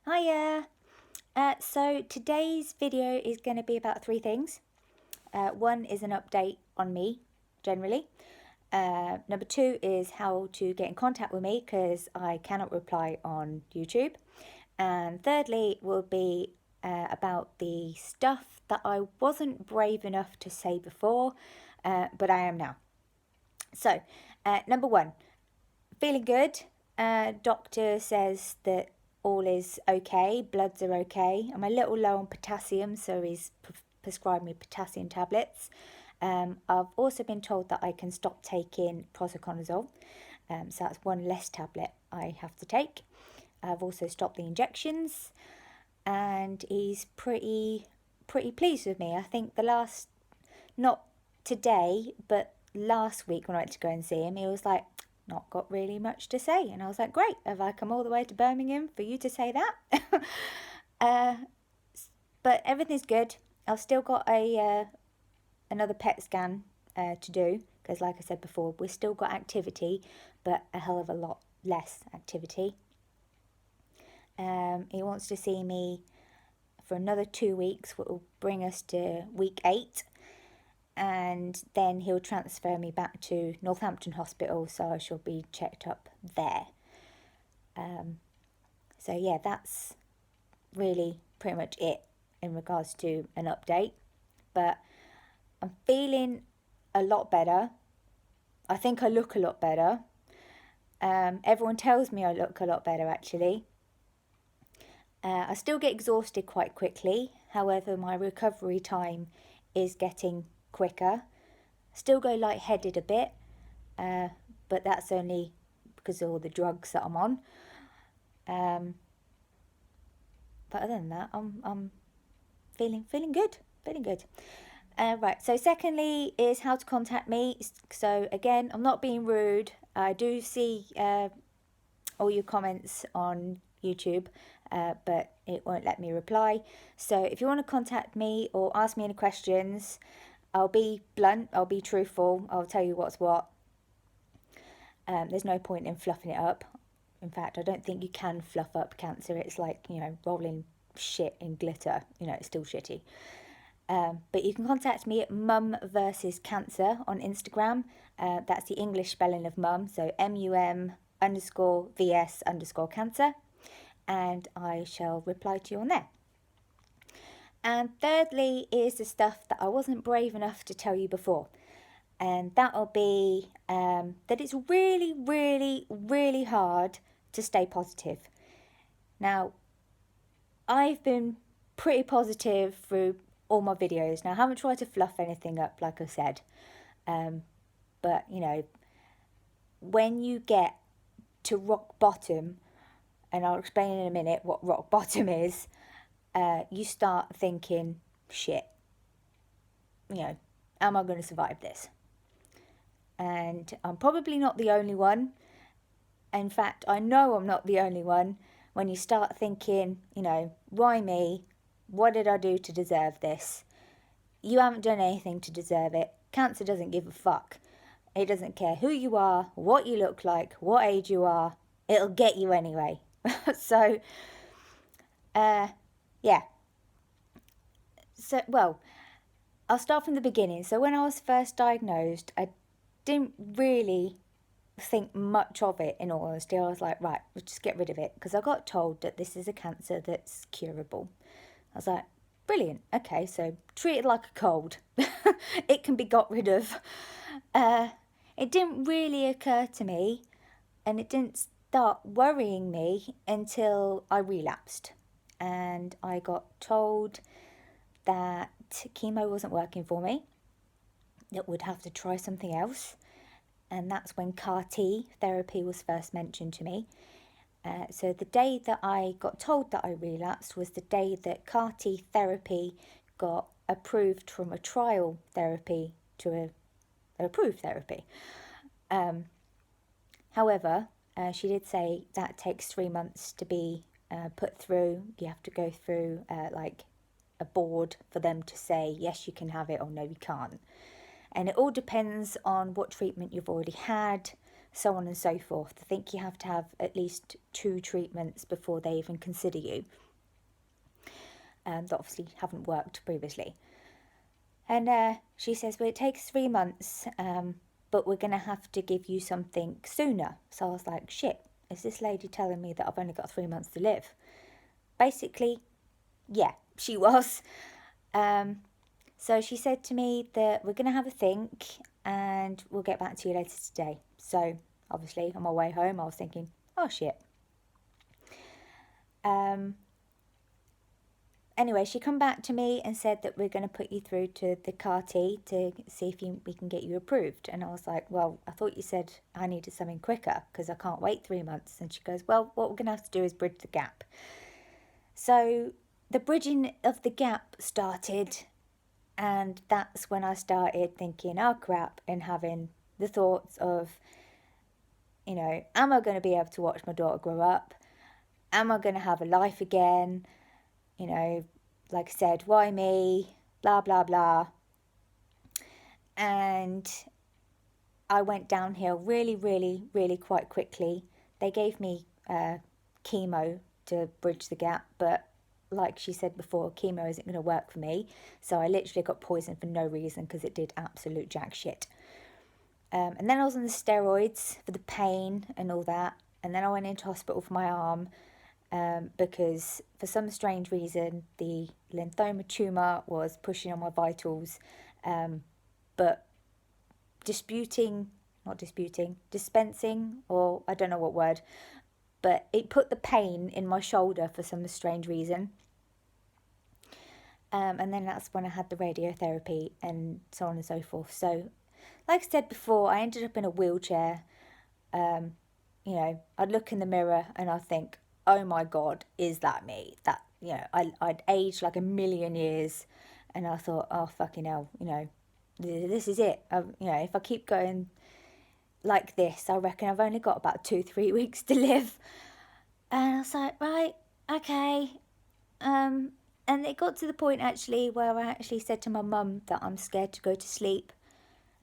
Hiya! So today's video is going to be about three things. One is an update on me, generally. Number two is how to get in contact with me because I cannot reply on YouTube. And thirdly will be about the stuff that I wasn't brave enough to say before, but I am now. So, number one, feeling good. Doctor says that all is okay, bloods are okay. I'm a little low on potassium, so he's prescribed me potassium tablets. I've also been told that I can stop taking prosaconazole, so that's one less tablet I have to take. I've also stopped the injections, and he's pretty pleased with me. I think not today, but last week when I went to go and see him, he was like, not got really much to say. And I was like, great, have I come all the way to Birmingham for you to say that? But everything's good. I've still got another PET scan to do because, like I said before, we've still got activity, but a hell of a lot less activity. He wants to see me for another 2 weeks, which will bring us to week 8. And then he'll transfer me back to Northampton Hospital, so I shall be checked up there. So yeah, that's really pretty much it in regards to an update. But I'm feeling a lot better. I think I look a lot better. Everyone tells me I look a lot better, actually. I still get exhausted quite quickly. However, my recovery time is getting quicker. Still go lightheaded a bit, but that's only because of all the drugs that I'm on. But other than that, I'm feeling good, feeling good. Right. So secondly is how to contact me. So again, I'm not being rude. I do see all your comments on YouTube, but it won't let me reply. So if you want to contact me or ask me any questions, I'll be blunt, I'll be truthful, I'll tell you what's what. There's no point in fluffing it up. In fact, I don't think you can fluff up cancer. It's like, rolling shit in glitter. It's still shitty. But you can contact me at Mum versus Cancer on Instagram. That's the English spelling of mum, so MUM_VS_cancer. And I shall reply to you on there. And thirdly is the stuff that I wasn't brave enough to tell you before. And that'll be that it's really, really, really hard to stay positive. Now, I've been pretty positive through all my videos. Now, I haven't tried to fluff anything up, like I said. But, when you get to rock bottom, and I'll explain in a minute what rock bottom is, you start thinking, shit, am I going to survive this? And I'm probably not the only one. In fact, I know I'm not the only one. When you start thinking, why me? What did I do to deserve this? You haven't done anything to deserve it. Cancer doesn't give a fuck. It doesn't care who you are, what you look like, what age you are. It'll get you anyway. So, yeah. So, well, I'll start from the beginning. So when I was first diagnosed, I didn't really think much of it, in all honesty. I was like, right, we'll just get rid of it. Because I got told that this is a cancer that's curable. I was like, brilliant. Okay, so treat it like a cold. It can be got rid of. It didn't really occur to me, and it didn't start worrying me until I relapsed. And I got told that chemo wasn't working for me, that would have to try something else. And that's when CAR-T therapy was first mentioned to me. So the day that I got told that I relapsed was the day that CAR-T therapy got approved from a trial therapy to an approved therapy. However, she did say that takes 3 months to be put through. You have to go through like a board for them to say, yes, you can have it, or no, you can't. And it all depends on what treatment you've already had. so on and so forth. I think you have to have at least 2 treatments before they even consider you. That obviously haven't worked previously. And she says, well, it takes 3 months, but we're going to have to give you something sooner. So I was like, shit, is this lady telling me that I've only got 3 months to live? Basically, yeah, she was. So she said to me that we're going to have a think and we'll get back to you later today. So obviously on my way home I was thinking, oh shit. Anyway, she come back to me and said that we're going to put you through to the CAR-T to see if we can get you approved. And I was like, well, I thought you said I needed something quicker because I can't wait 3 months. And she goes, well, what we're going to have to do is bridge the gap. So the bridging of the gap started, and that's when I started thinking, oh crap, and having the thoughts of, you know, am I going to be able to watch my daughter grow up? Am I going to have a life again? You know, like I said, why me? Blah, blah, blah. And I went downhill really, really, really quite quickly. They gave me chemo to bridge the gap, but like she said before, chemo isn't going to work for me. So I literally got poisoned for no reason because it did absolute jack shit. And then I was on the steroids for the pain and all that. And then I went into hospital for my arm because for some strange reason the lymphoma tumour was pushing on my vitals. But dispensing, or I don't know what word, but it put the pain in my shoulder for some strange reason. And then that's when I had the radiotherapy and so on and so forth. So, like I said before, I ended up in a wheelchair. You know, I'd look in the mirror and I'd think, oh my God, is that me? That, you know, I'd aged like a million years. And I thought, oh, fucking hell, you know, this is it. You know, if I keep going like this, I reckon I've only got about 2-3 weeks to live. And I was like, right, okay. And it got to the point actually where I actually said to my mum that I'm scared to go to sleep.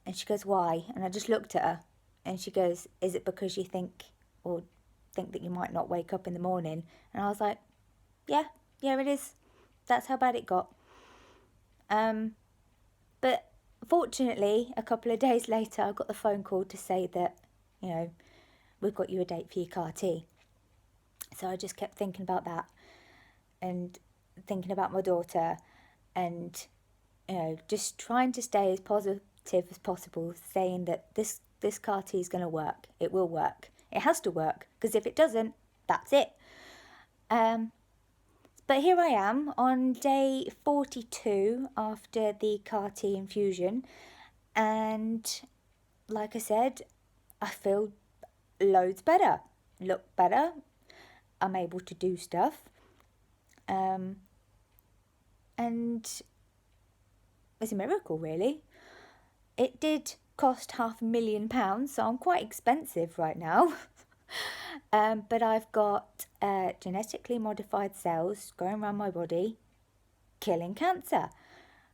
And she goes, why? And I just looked at her and she goes, is it because you think that you might not wake up in the morning? And I was like, yeah, it is. That's how bad it got. But fortunately, a couple of days later, I got the phone call to say that, you know, we've got you a date for your CAR-T. So I just kept thinking about that and thinking about my daughter and, you know, just trying to stay as positive as possible, saying that this CAR-T is going to work. It will work. It has to work, because if it doesn't, that's it. But here I am on day 42 after the CAR-T infusion, and like I said, I feel loads better, look better, I'm able to do stuff, and it's a miracle, really. It did cost £500,000, so I'm quite expensive right now. But I've got genetically modified cells going around my body, killing cancer.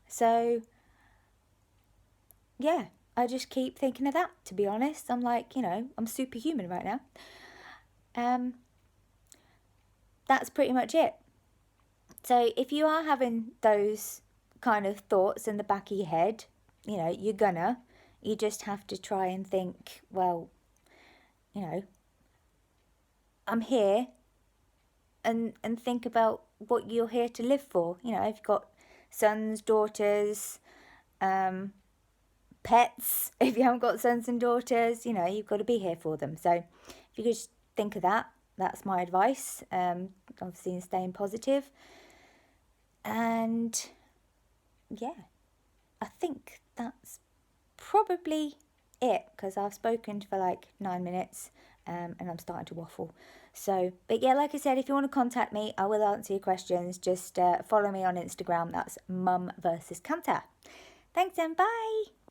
So, yeah, I just keep thinking of that, to be honest. I'm like, you know, I'm superhuman right now. That's pretty much it. So if you are having those kind of thoughts in the back of your head, you know, you just have to try and think, well, you know, I'm here, and think about what you're here to live for. You know, if you've got sons, daughters, pets, if you haven't got sons and daughters, you know, you've got to be here for them. So if you could just think of that, that's my advice. Obviously, in staying positive. And yeah, I think that's probably it, because I've spoken for like 9 minutes and I'm starting to waffle. So, but yeah, like I said, if you want to contact me, I will answer your questions. Just follow me on Instagram. That's Mum versus Cancer. Thanks and bye.